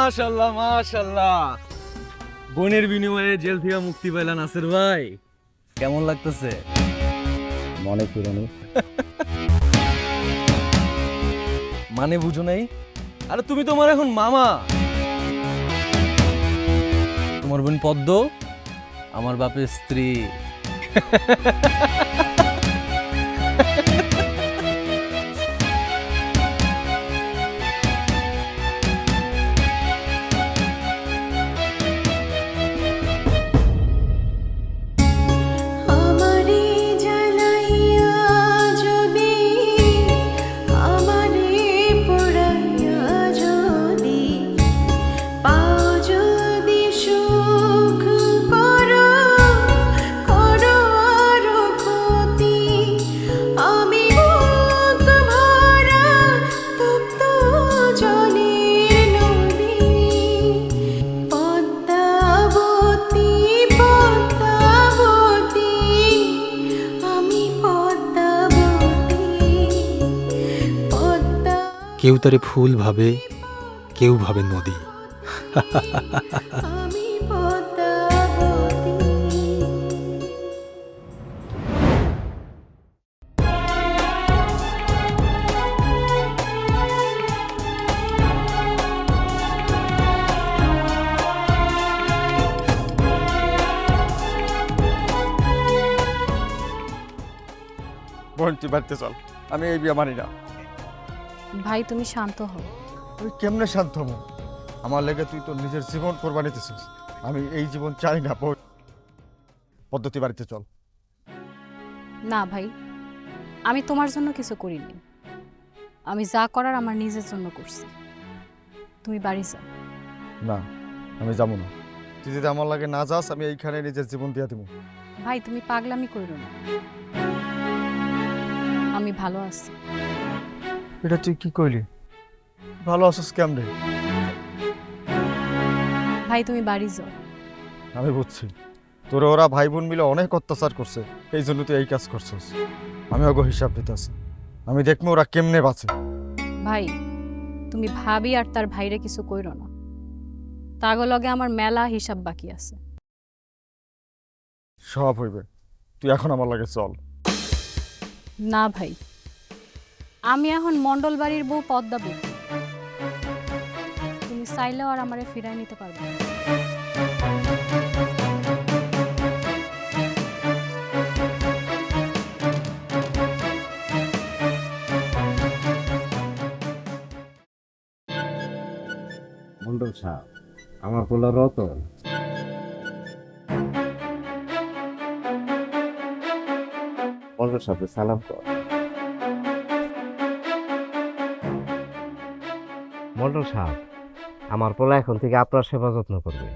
মাশাআল্লাহ মাশাআল্লাহ, বোনের বিনিময়ে জেল থেকে মুক্তি পেলেন নাসির ভাই, কেমন লাগতেছে? মনে পুরানি মানে বুঝো নাই? আরে তুমি তোমার এখন মামা। তোমার বোন পদ্ম আমার বাপের স্ত্রী। কেউ তারে ফুল ভাবে, কেউ ভাবে নদী। বোন তুই বাড়িতে চল, আমি এই বিয়ে মানি না। ভাই তুমি শান্ত হও। তুই কেমনে শান্ত হবো? আমার লেগে তুই তোর নিজের জীবন কোরবানি দিছিস, আমি এই জীবন চাই না। বোন পদ্ধতি বাড়িতে চল। না ভাই, আমি তোমার জন্য কিছু করিনি, আমি যা করার আমার নিজের জন্য করছি। তুমি বাড়ি যাও। না আমি যাবো না, তুই যদি আমার লাগে না যাস আমি এইখানে নিজের জীবন দিয়ে দিব। ভাই তুমি পাগলামি করো না, আমি ভালো আছি। এটা তুই কি কইলি? ভালো আছিস কেমনে? ভাই তুমি বাড়ি যাও। আমি বুঝছি তোর ওরা ভাই বোন মিলে অনেক অত্যাচার করছে, এই জন্য তুই এই কাজ করছিস। আমি ওগো হিসাব দিতে আছি, আমি দেখবো ওরা কেমনে বাঁচে। ভাই তুমি ভাবি আর তার ভাইরে কিছু কইরো না, তাগো লগে আমার মেলা হিসাব বাকি আছে। সব হইবে, তুই এখন আমার লাগে চল। না ভাই, আমি এখন মন্ডল বাড়ির বউ পদ্মা বউ, তুমি চাইলেও আর আমারে ফিরাই নিতে পারবে না। মন্ডল সাহেব, আমার পোলা রতন। মন্ডল সাহেব সালাম কর। মন্ডল সাহেব, আমার পোলা এখন থেকে আপনার সেবা যত্ন করবে,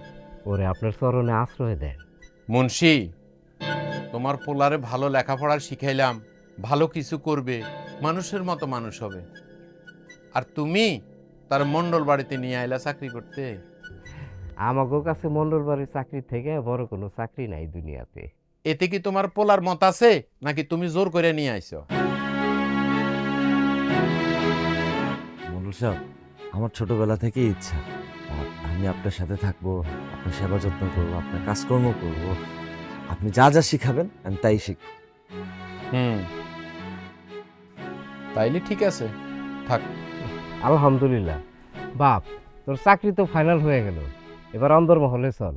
ওরে আপনার চরণে আশ্রয় দেন। মুন্সি, তোমার পোলারে ভালো লেখাপড়া শিখাইলাম, ভালো কিছু করবে, মানুষের মতো মানুষ হবে। আর তুমি তার মন্ডল বাড়িতে নিয়ে আইলা চাকরি করতে। আমাগো কাছে মন্ডল বাড়ির চাকরি থেকে বড় কোনো চাকরি নাই দুনিয়াতে। এতে কি তোমার পোলার মত আছে নাকি তুমি জোর করে নিয়ে আইছো? মন্ডল সাহেব, আমার ছোটবেলা থেকেই ইচ্ছা আমি আপনার সাথে থাকবো, আপনার সেবা যত্ন করবো, আপনার কাজকর্ম করব, আপনি যা যা শিখাবেন আমি তাই শিখব। তাইলে ঠিক আছে, থাক। আলহামদুলিল্লাহ। বাপ, তোর চাকরি তো ফাইনাল হয়ে গেল, এবার অন্দরমহলে চল,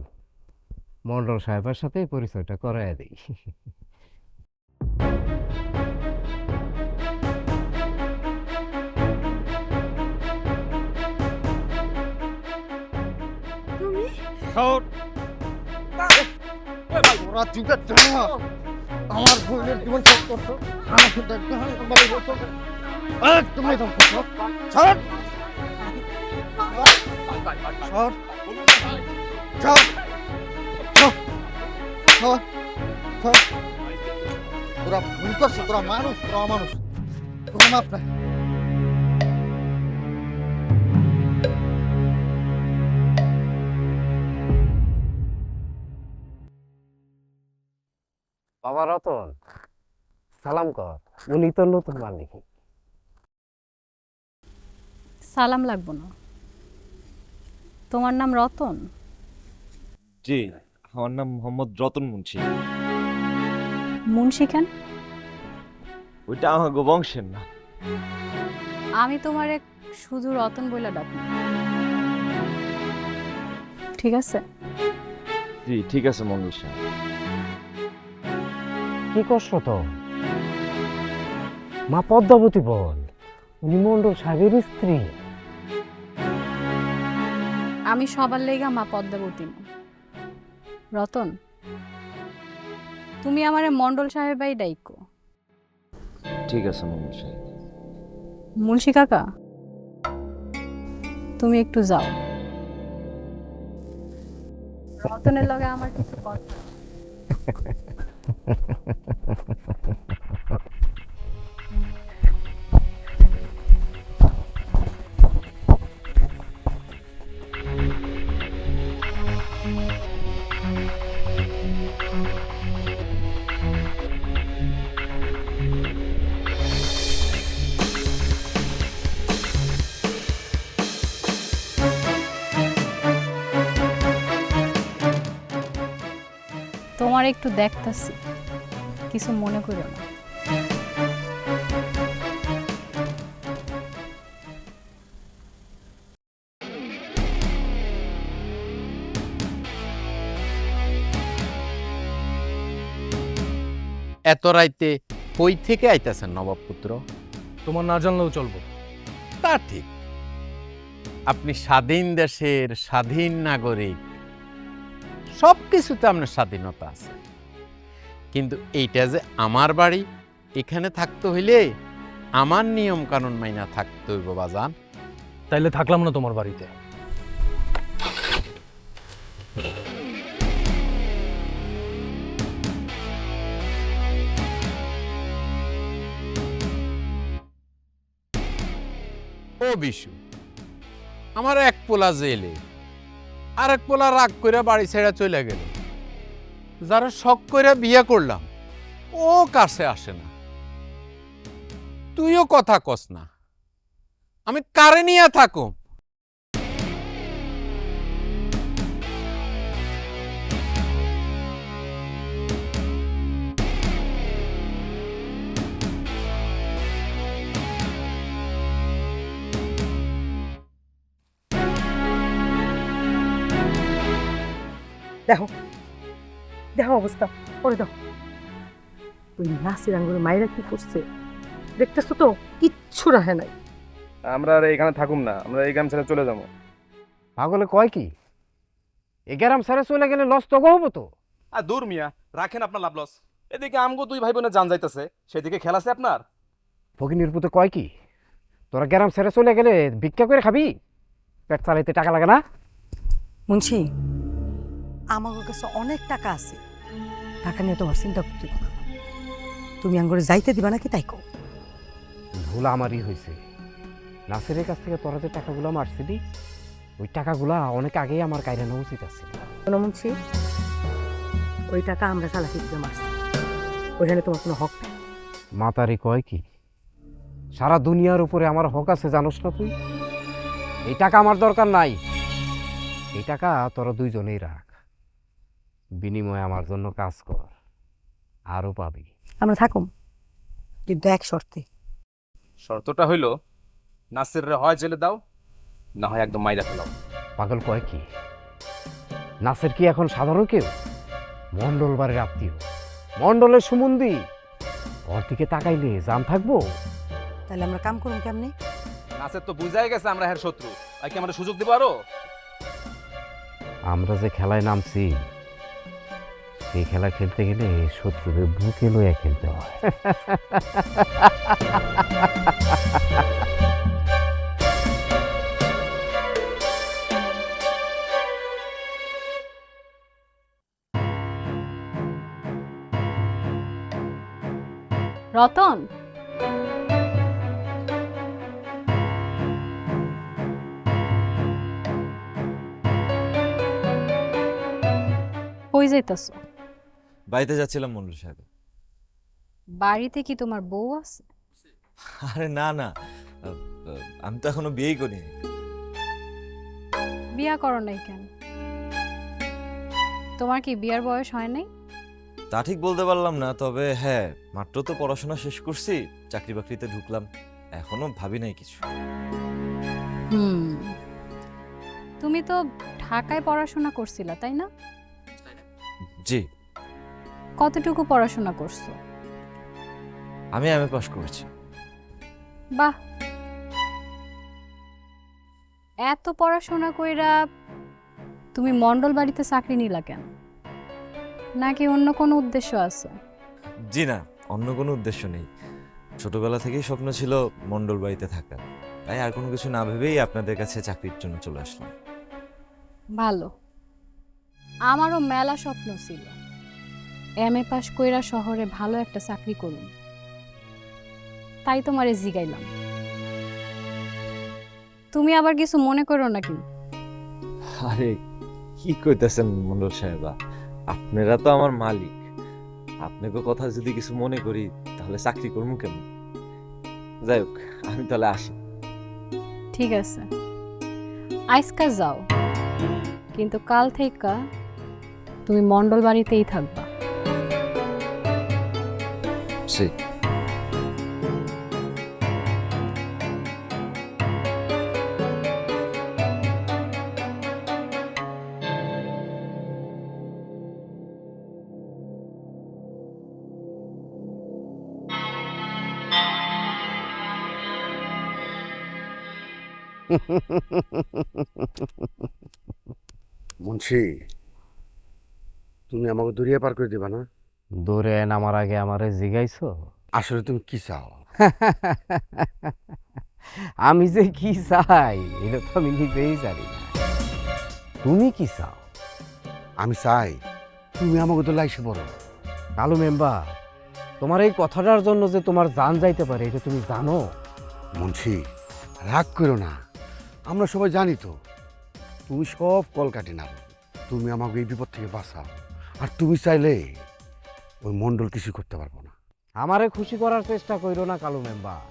মন্ডল সাহেবের সাথে পরিচয়টা করায় দেই। ওরা যুগের জন্য আমার বোনের জীবন শেষ করছো, আমাকে দেখতে হয় তোমার এই বছর। তুমি এরকম করছো? ছাড়! ছাড়! ছাড়! ছাড়! ছাড়! ছাড়! তোরা ভুল করছো, তোরা মানুষ, তোরা অমানুষ, তোরা মাপ নাই। বাবা রতন, সালাম কর, উনি তো নতুন মালিক। সালাম লাগবো না, তোমার নাম রতন? জি, আমার নাম মোহাম্মদ রতন মুন্সি। মুন্সি কেন? ওইটা আমার বংশের না। আমি তোমারে শুধু রতন বইলা ডাকি, ঠিক আছে? জি ঠিক আছে মঙ্গল সাহেব। কি করছো তো? মা পদ্মাবতী বল, উনি মন্ডল সাহেবের স্ত্রী। আমি সবার লেগা মা পদ্মাবতী না। রতন, তুমি আমারে মন্ডল সাহেব ভাই ডাইকো। ঠিক আছে মঙ্গল সাহেব। মুন্সি কাকা, তুমি একটু যাও, রতনের লগে আমার কিছু কথা। তোমার একটু দেখতাছি, কিছু মনে করো না। এত রাইতে কই থেকে আইতাছেন নবাব পুত্র? তোমার না জানলেও চলবো। তা ঠিক, আপনি স্বাধীন দেশের স্বাধীন নাগরিক, সব কিছুতে আপনার স্বাধীনতা আছে, কিন্তু এইটা যে আমার বাড়ি, এখানে থাকতে হইলে আমার নিয়ম কানুন মাইনা থাকতে হইব বাজান। তাইলে থাকলাম না তোমার বাড়িতে। ও বিশু, আমার এক পোলা জেলে, আর এক পোলা রাগ কইরা বাড়ি ছেড়ে চলে গেল। যারা শখ কইরা বিয়ে করলাম, ও কাছে আসে না, তুইও কথা কস না, আমি কারে নিয়ে থাকো? দেখো দেখো অবস্থা, পরে দেখো ওই নাসির আঙ্গুরের মায়েরা কি করছে দেখতেছো তো, কিচ্ছু রাখে নাই। আমরা আর এখানে থাকুম না, আমরা এই গ্রাম ছেড়ে চলে যাবো। পাগলে কয় কি? এ গ্রাম ছেড়ে চলে গেলে লস তো হবো তো। আর দূর মিয়া, রাখেন আপনার লাভ লস। এদিকে আমগো দুই ভাই বোনের জান যাইতেছে, সেদিকে খেলা আছে আপনার। ফকিনির পুতে কয় কি? তোরা গ্রাম ছেড়ে চলে গেলে ভিক্ষা করে খাবি? পেট চালাইতে টাকা লাগে না? মুন্সি, আমার কাছে অনেক টাকা আছে, টাকা নিয়ে তোমার চিন্তা করতে হবে না। তুমি আঙ্গুরে যাইতে দিবা নাকি তাই কো? ভুল আমারই হয়েছে। নাসিরের কাছ থেকে তোরা যে টাকাগুলো মারছিলি, ওই টাকাগুলা অনেক আগেই আমার কায়রা নেওয়া উচিত আছে। শোনো মুন্সি, ওই টাকা আমরা চালাকি দিয়ে মারছি, ওইখানে তোমার কোনো হক নেই। মাতারি কয় কি? সারা দুনিয়ার উপরে আমার হক আছে জানোস না তুই? এই টাকা আমার দরকার নাই, এই টাকা তোরা দুইজনেই রাখ, বিনিময়ে আমার জন্য কাজ কর, আরও পাবি। আমরা থাকুম, কিন্তু এক শর্তে। শর্তটা হইল, নাসিররে হয় জেলে দাও, না হয় একদম মাইরা ফেলাও। পাগল কয় কি? নাসের কি এখন সাধারণ কেউ? মন্ডল বাড়ির আত্মীয়, মন্ডলের সুমন্দি, ওর দিকে তাকাইলে জান থাকবো? তাহলে আমরা কাম করুন কেমনে? নাসির তো বুঝাই গেছে আমরা হের শত্রু, আর কি আমরা সুযোগ দিব আরো? আমরা যে খেলায় নামছি, সেই খেলা খেলতে গেলে শত্রুদের বুকে লইয়া খেলতে হয়। রতন, কই যাইতাছো? বাড়িতে যাচ্ছিলাম মন্ডল সাহেব। বাড়িতে কি তোমার বউ আছে? আরে না না, আমি তো এখনো বিয়েই করিনি। বিয়া করো নাই কেন? তোমার কি বিয়ার বয়স হয় নাই? তা ঠিক বলতে পারলাম না, তবে হ্যাঁ, মাত্র তো পড়াশোনা শেষ করছি, চাকরি বাকরিতে ঢুকলাম, এখনো ভাবি নাই কিছু। তুমি তো ঢাকায় পড়াশোনা করছিলা, তাই না? জি, কতটুকু পড়াশোনা করছো? আমি এমএ পাস করেছি। বাহ, এত পড়াশোনা কইরা তুমি মন্ডল বাড়িতে চাকরি নিলা কেন? নাকি অন্য কোনো উদ্দেশ্য আছে? জি না, অন্য কোনো উদ্দেশ্য নেই। ছোটবেলা থেকেই স্বপ্ন ছিল মন্ডল বাড়িতে থাকা, তাই আর কোনো কিছু না ভেবেই আপনাদের কাছে চাকরির জন্য চলে আসলাম। ভালো, আমারও মেলা স্বপ্ন ছিল এমএ পাস কইরা শহরে ভালো একটা চাকরি করুন, তাই তোমারে জিগাইলাম। তুমি আবার কিছু মনে করো নাকি? আরে কি কইতেছেন মন্ডল সাহেবা, আপনারা তো আমার মালিক, আপনাকে কথা যদি কিছু মনে করি তাহলে চাকরি করবো কেমন? যাই হোক, আমি তাহলে আসি। ঠিক আছে, আজকা যাও, কিন্তু কাল থেকে তুমি মন্ডল বাড়িতেই থাকবা। জি। মুন্সি, তুমি আমাকে দূরিয়ে পার করে দিবা না? দূরে নামার আগে আমারে জিগাইছো? আসলে তুমি কি চাও? আমি যে কি চাই এটা তো আমি নিজেই জানি না। তুমি কি চাও? আমি চাই তুমি আমাকে তো লাইসে পড়ো। কালু মেম্বার, তোমার এই কথাটার জন্য যে তোমার জান যাইতে পারে এটা তুমি জানো? মুন্সি, রাগ করো না, আমরা সবাই জানি তো তুমি সব কল কাটি না। তুমি আমাকে এই বিপদ থেকে বাঁচাও, আর তুমি চাইলে ওই মন্ডল কিছু করতে পারবো না। আমারে খুশি করার চেষ্টা করো না কালু মেম্বার,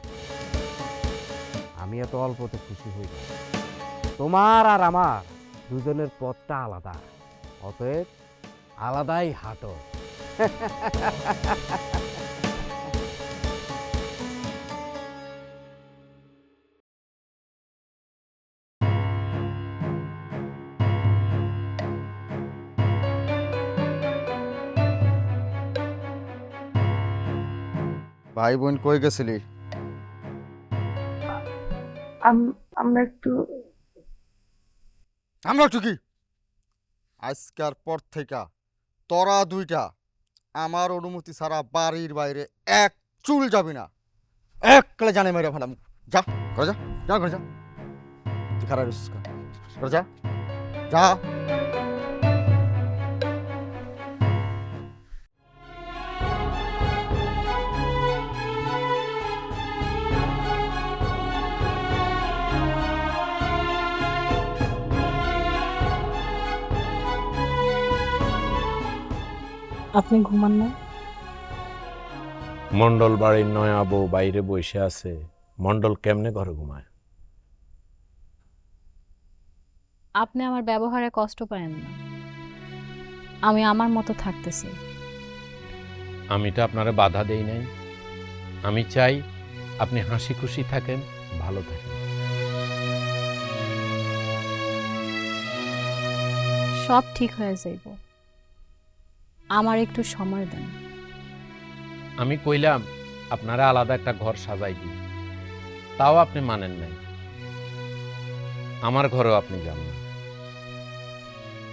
আমি এত অল্পতে খুশি হই না। তোমার আর আমার দুজনের পথটা আলাদা, অতএব আলাদাই হাঁটো। ভাই বোন কই গেছিলি? আমরা একটু কি আজকের পর থেকে তোরা দুইটা আমার অনুমতি ছাড়া বাড়ির বাইরে এক চুল যাবি না। একলে জানে মেরে ফেলাম। যা করে যা, যা করে যা, তুই খারাপ করে যা, যা। আপনি ঘুমান না? মন্ডল বাড়ির নয়া বউ বাইরে বসে আছে, মন্ডল কেমনে ঘরে ঘুমায়? আপনি আমার ব্যবহারে কষ্ট পায়েন না, আমি আমার মতো থাকতেছি। আমি তো আপনারে বাধা দেই নাই, আমি চাই আপনি হাসি খুশি থাকেন, ভালো থাকেন। সব ঠিক হয়ে যাইব, আমার একটু সময় দেন। আমি কইলাম আপনারা আলাদা একটা ঘর সাজাই দিই, তাও আপনি মানেন নাই। আমার ঘরেও আপনি যান না।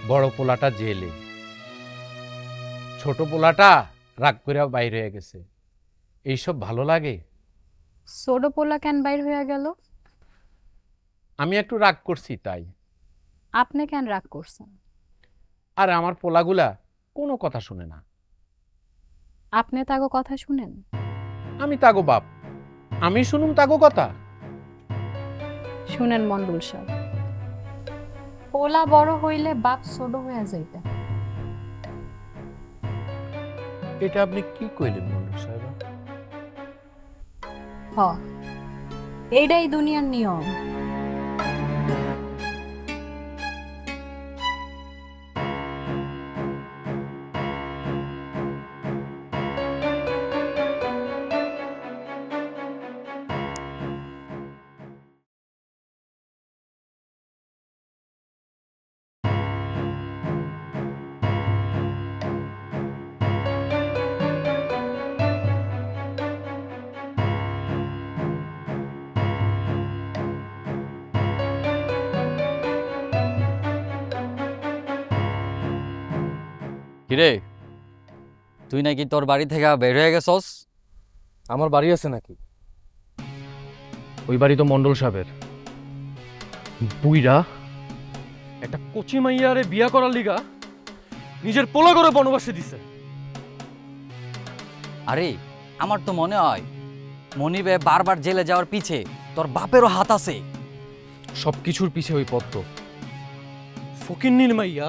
বড় পোলাটা জেলে, ছোট পোলাটা রাগ করে বাইরে হয়ে গেছে। এইসব ভালো লাগে? ছোট পোলা কেন বাইর হইয়া গেল? আমি একটু রাগ করছি তাই। আপনি কেন রাগ করছেন? আর আমার পোলাগুলা কোনো কথা শুনে না। আপনি তাগো কথা শুনেন? আমি তাগো বাপ, আমি শুনুম তাগো কথা? শুনেন মন্ডল সাহেব, পোলা বড় হইলে বাপ ছোট হইয়া যাইতে। এটা আপনি কি কইলেন মন্ডল সাহেব? হ, এইটাই দুনিয়ার নিয়ম। কিরে তুই নাকি তোর বাড়ি থেকে বের হয়ে গেছস? আমার বাড়ি আছে নাকি? ওই বাড়ি তো মন্ডল সাহেবের। বুইরা একটা কচি মাইয়ারে বিয়া করার লিগা নিজের পোলা করে বনবাসে দিছে। আরে আমার তো মনে হয় মনিবে বারবার জেলে যাওয়ার পিছে তোর বাপেরও হাত আছে। সবকিছুর পিছে ওই পদ্ম ফকিন্নির মাইয়া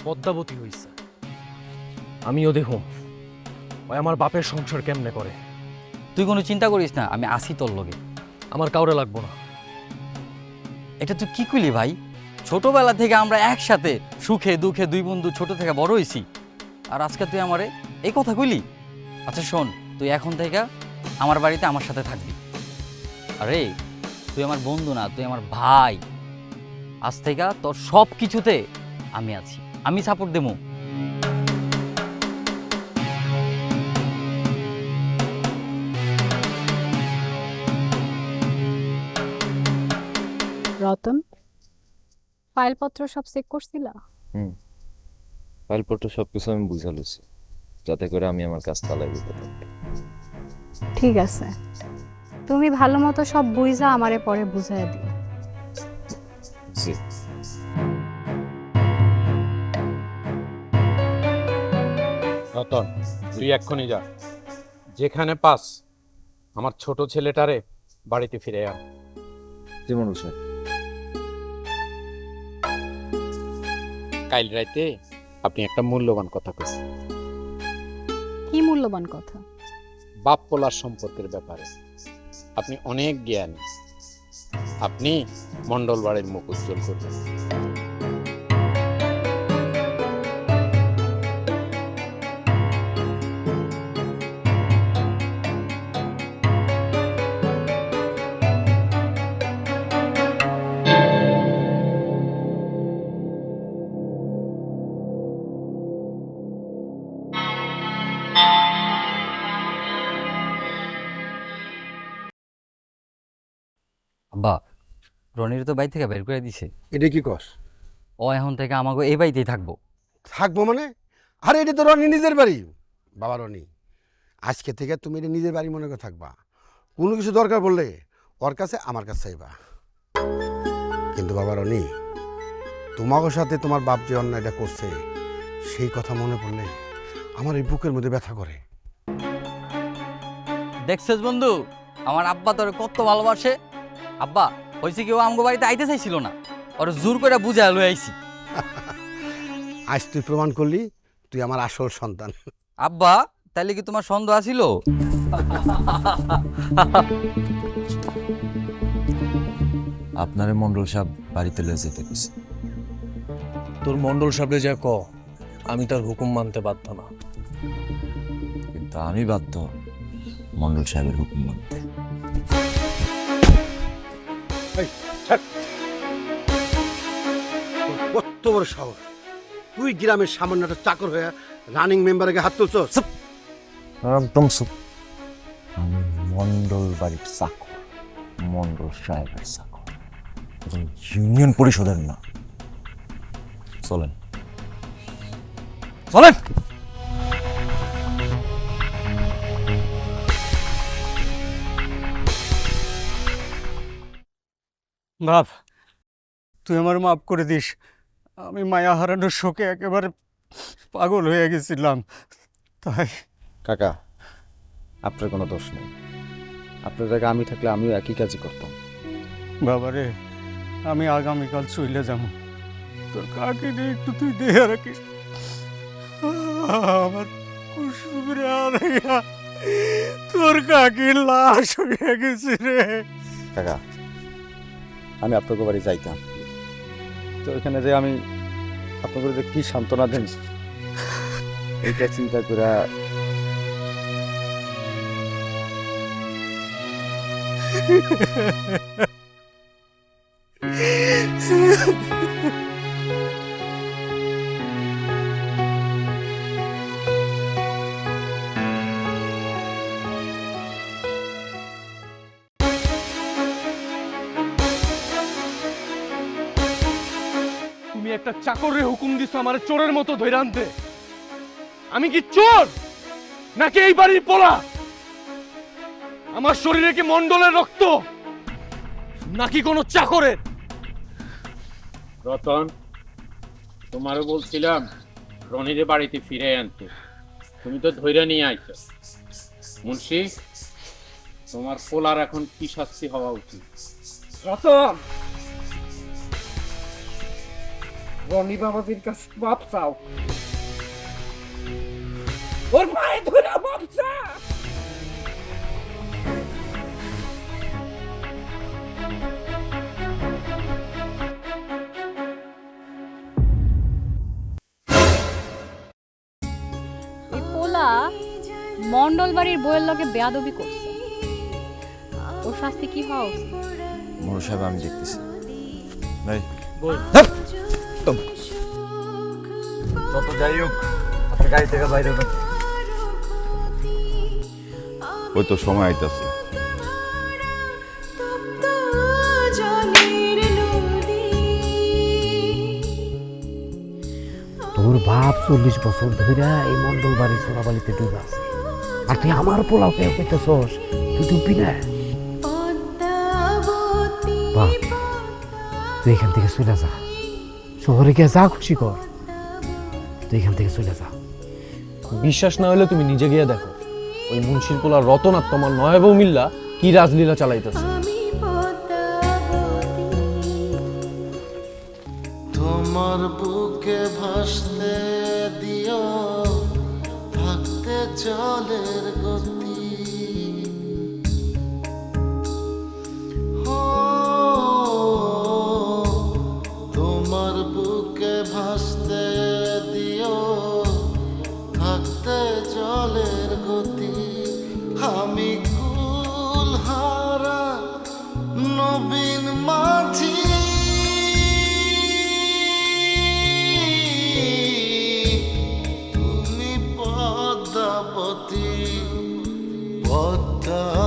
পদ্মাবতী হইছে। আমিও দেখুম ওই আমার বাপের সংসার কেমনে করে। তুই কোনো চিন্তা করিস না, আমি আসি তোর লগে। আমার কাউরে লাগবো না। এটা তুই কি কইলি ভাই? ছোটবেলা থেকে আমরা একসাথে সুখে দুঃখে দুই বন্ধু ছোট থেকে বড় হইছি, আর আজকে তুই আমারে এই কথা কইলি? আচ্ছা শোন, তুই এখন থেকে আমার বাড়িতে আমার সাথে থাকবি। আরে তুই আমার বন্ধু না, তুই আমার ভাই। আজ থেকে তোর সব কিছুতে আমি আছি, আমি সাপোর্ট দেবো। রতন, ফাইলপত্র সব চেক করছিলা? ফাইলপত্র সবকিছু আমি বুঝা লইছি, যাতে করে আমি আমার কাজ চালাই দিতে পারি। ঠিক আছে, তুমি ভালো মতো সব বুঝা আমারে পরে বুঝাই দিও। জি। রতন, তুই এক্ষুনি যা, যেখানে পাস আমার ছোট ছেলেটারে বাড়িতে ফিরে আন। জি মন্ডল সাহেব। কাল রাইতে আপনি একটা মূল্যবান কথা কইছেন, কি মূল্যবান কথা? বাপ পোলার সম্পর্কের ব্যাপারে আপনি অনেক জ্ঞানী। আপনি মন্ডল বাড়ির মুখ উজ্জ্বল করবেন। আব্বা, রনির তো বাড়ি থেকে বের করে দিছে। এটা কি কস? ও এখন থেকে আমাকে এই বাড়িতেই থাকবো। থাকবো মানে? আরে এটা তো রনি নিজের বাড়ি। বাবা রনি, আজকে থেকে তুমি এটা নিজের বাড়ি মনে করে থাকবা। কোনো কিছু দরকার পড়লে ওর কাছে আমার কাছে চাইবা। কিন্তু বাবা রনি, তোমাকে সাথে তোমার বাপ যে অন্যায়টা করছে সেই কথা মনে পড়লে আমার এই বুকের মধ্যে ব্যথা করে। দেখছিস বন্ধু, আমার আব্বা তোর কত ভালোবাসে। আব্বা, হয়েছে কি ও আমগো বাড়িতে আইতে চাইছিল না, ওর জোর করে বুঝা লই আইছি। আজ তুই প্রমাণ করলি তুই আমার আসল সন্তান। আব্বা, তাইলে কি তোমার সন্দেহ আছিল? আপনারে মন্ডল সাহেব বাড়িতে লয়ে যেতে কইছে। তোর মন্ডল সাহেব যা ক, আমি তার হুকুম মানতে বাধ্য না। কিন্তু আমি বাধ্য মন্ডল সাহেবের হুকুম মানতে। কত বড় সাহস! তুই গ্রামের সামান্য একটা চাকর হয়ে রানিং মেম্বারকে হাত তুলছস? একদম চুপ। আমি মন্ডল বাড়ির চাকর, মন্ডল সাহেবের চাকর, ইউনিয়ন পরিষদের না। চলেন চলেন। বাপ, তুই আমার মাফ করে দিস। আমি মায়া হারানোর শোকে একেবারে পাগল হয়ে গেছিলাম, তাই। কাকা, আপনার কোনো দোষ নেই। আপনার জায়গায় আমি থাকলে আমিও একই কাজই করতাম। বাবারে, আমি আগামীকাল চলে যাবো। তোর কাকে একটু তুই দেয়া রাখিস। আমার কুসুমরে আলাইয়া তোর কাকির লাশ হয়ে গেছে রে। কাকা, আমি আপনাকে বাড়ি যাইতাম, তো এখানে যে আমি আপনাকে যে কি সান্ত্বনা দেন এইটা চিন্তা করে তুমি একটা চাকরের হুকুম দিছো আমার চোরের মতো ধরে আনতে। আমি কি চোর নাকি এই বাড়ির পোলা? আমার শরীরে কি মণ্ডলের রক্ত নাকি কোনো চাকরের? রতন, তোমারও বলছিলাম রনিরে বাড়িতে ফিরে আনতে, তুমি তো ধৈর্য নিয়ে আইছো। মুন্সি, তোমার পোলার এখন কি শাস্তি হওয়া উচিত? রতন, রনি বাবাজির কাছে মাপ চাও, ওর পায়ে ধরে মাপ চাও। এই পোলা মন্ডল বাড়ির বইয়ের লগে বেয়াদবি করছে, ওর শাস্তি কি হওয়া উচিত? মোড়ল সাহেব আমি দেখতেছি। ভাই যত যাই হোক আপনি গাড়ি থেকে বাইরে হবেন। ওই তো সময় আইতাছে। তোর বাপ 40 বছর ধরে এই মন্ডল বাড়ির সোনাবালিতে ডুবে আছে, আর তুই আমার পোলাও কেউ পেতেছস, তুই ডুববি না? বাপ, তুই এখান থেকে চলে যা, শহরে গিয়ে যা খুশি কর, তুই এখান থেকে চলে যা। বিশ্বাস না হলে তুমি নিজে গিয়ে দেখো, ওই মুন্সির পোলা রতন আর তোমার নয় বউ মিল্লা কি রাজলীলা চালাইতেছে। তোমার বুকে ভাসতে দিও থাকতে জলের গতি, তোমার বুকে ভাসতে দিও থাকতে জলের গতি। আমি কুলহারা নবীন মাঝি, তুমি পদ্মাবতী পদ্মা